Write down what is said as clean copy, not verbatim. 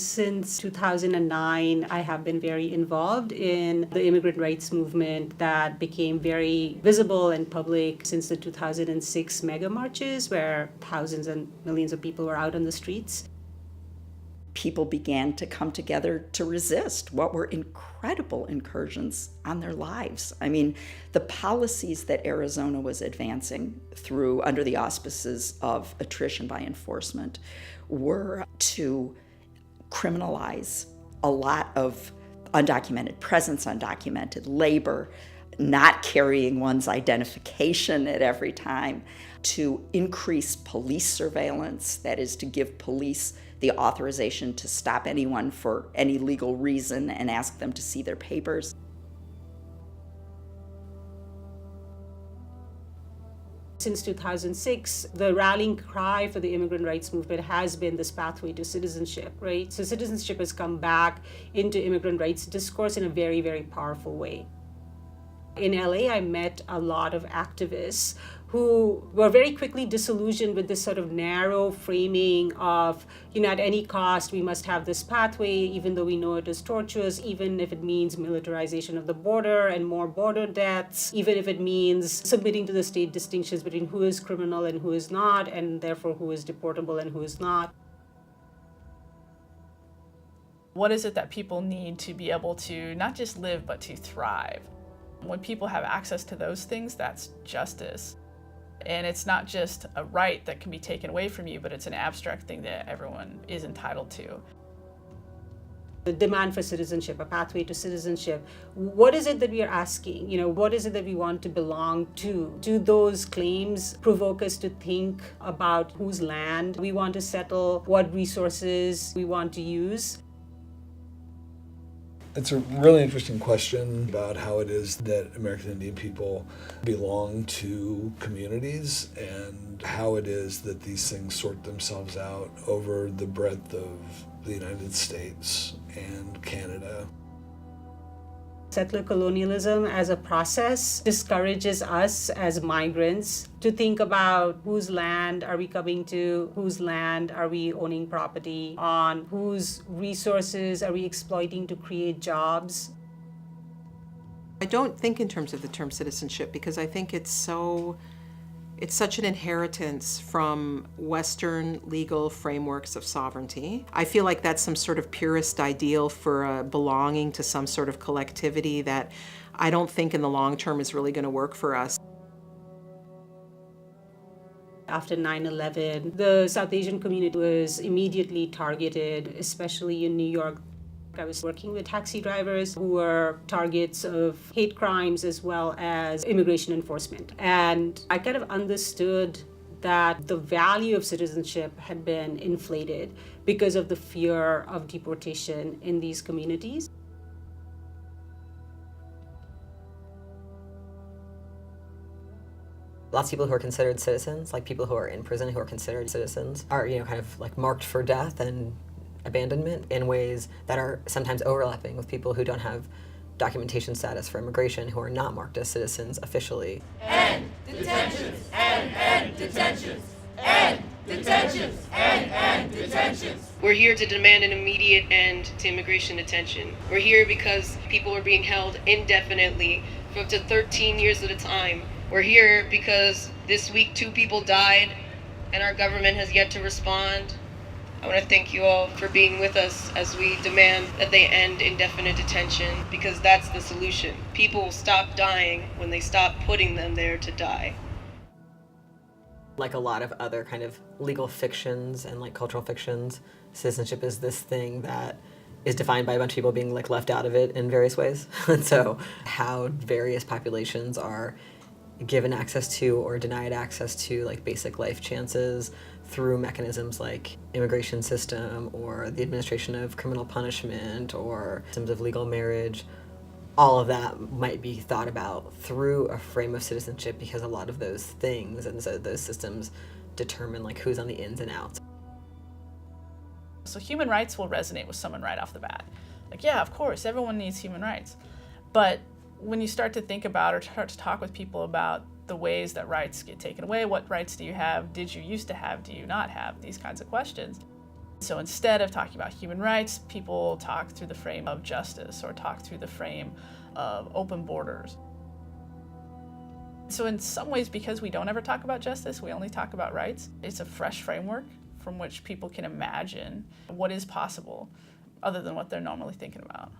Since 2009, I have been very involved in the immigrant rights movement that became very visible and public since the 2006 mega marches, where thousands and millions of people were out on the streets. People began to come together to resist what were incredible incursions on their lives. I mean, the policies that Arizona was advancing through under the auspices of attrition by enforcement were to criminalize a lot of undocumented presence, undocumented labor, not carrying one's identification at every time, to increase police surveillance, that is, to give police the authorization to stop anyone for any legal reason and ask them to see their papers. Since 2006, the rallying cry for the immigrant rights movement has been this pathway to citizenship, right? So citizenship has come back into immigrant rights discourse in a very, very powerful way. In LA, I met a lot of activists who were very quickly disillusioned with this sort of narrow framing of, at any cost, we must have this pathway, even though we know it is tortuous, even if it means militarization of the border and more border deaths, even if it means submitting to the state distinctions between who is criminal and who is not, and therefore who is deportable and who is not. What is it that people need to be able to not just live, but to thrive? When people have access to those things, that's justice. And it's not just a right that can be taken away from you, but it's an abstract thing that everyone is entitled to. The demand for citizenship, a pathway to citizenship. What is it that we are asking? What is it that we want to belong to? Do those claims provoke us to think about whose land we want to settle, what resources we want to use? It's a really interesting question about how it is that American Indian people belong to communities and how it is that these things sort themselves out over the breadth of the United States and Canada. Settler colonialism as a process discourages us as migrants to think about whose land are we coming to, whose land are we owning property on, whose resources are we exploiting to create jobs. I don't think in terms of the term citizenship because I think it's such an inheritance from Western legal frameworks of sovereignty. I feel like that's some sort of purist ideal for belonging to some sort of collectivity that I don't think in the long term is really going to work for us. After 9/11, the South Asian community was immediately targeted, especially in New York. I was working with taxi drivers who were targets of hate crimes as well as immigration enforcement. And I kind of understood that the value of citizenship had been inflated because of the fear of deportation in these communities. Lots of people who are considered citizens, like people who are in prison who are considered citizens, are kind of like marked for death and abandonment in ways that are sometimes overlapping with people who don't have documentation status for immigration, who are not marked as citizens officially. End detentions! End detentions! End detentions! End detentions! We're here to demand an immediate end to immigration detention. We're here because people are being held indefinitely for up to 13 years at a time. We're here because this week 2 people died and our government has yet to respond. I want to thank you all for being with us as we demand that they end indefinite detention, because that's the solution. People will stop dying when they stop putting them there to die. Like a lot of other kind of legal fictions and like cultural fictions, citizenship is this thing that is defined by a bunch of people being like left out of it in various ways. And so how various populations are given access to or denied access to like basic life chances through mechanisms like immigration system or the administration of criminal punishment or systems of legal marriage, all of that might be thought about through a frame of citizenship, because a lot of those things and so those systems determine like who's on the ins and outs. So human rights will resonate with someone right off the bat. Like, yeah, of course, everyone needs human rights. But when you start to think about or start to talk with people about the ways that rights get taken away, what rights do you have, did you used to have, do you not have, these kinds of questions, So instead of talking about human rights, people talk through the frame of justice or talk through the frame of open borders. So in some ways, because we don't ever talk about justice, we only talk about rights, it's a fresh framework from which people can imagine what is possible other than what they're normally thinking about.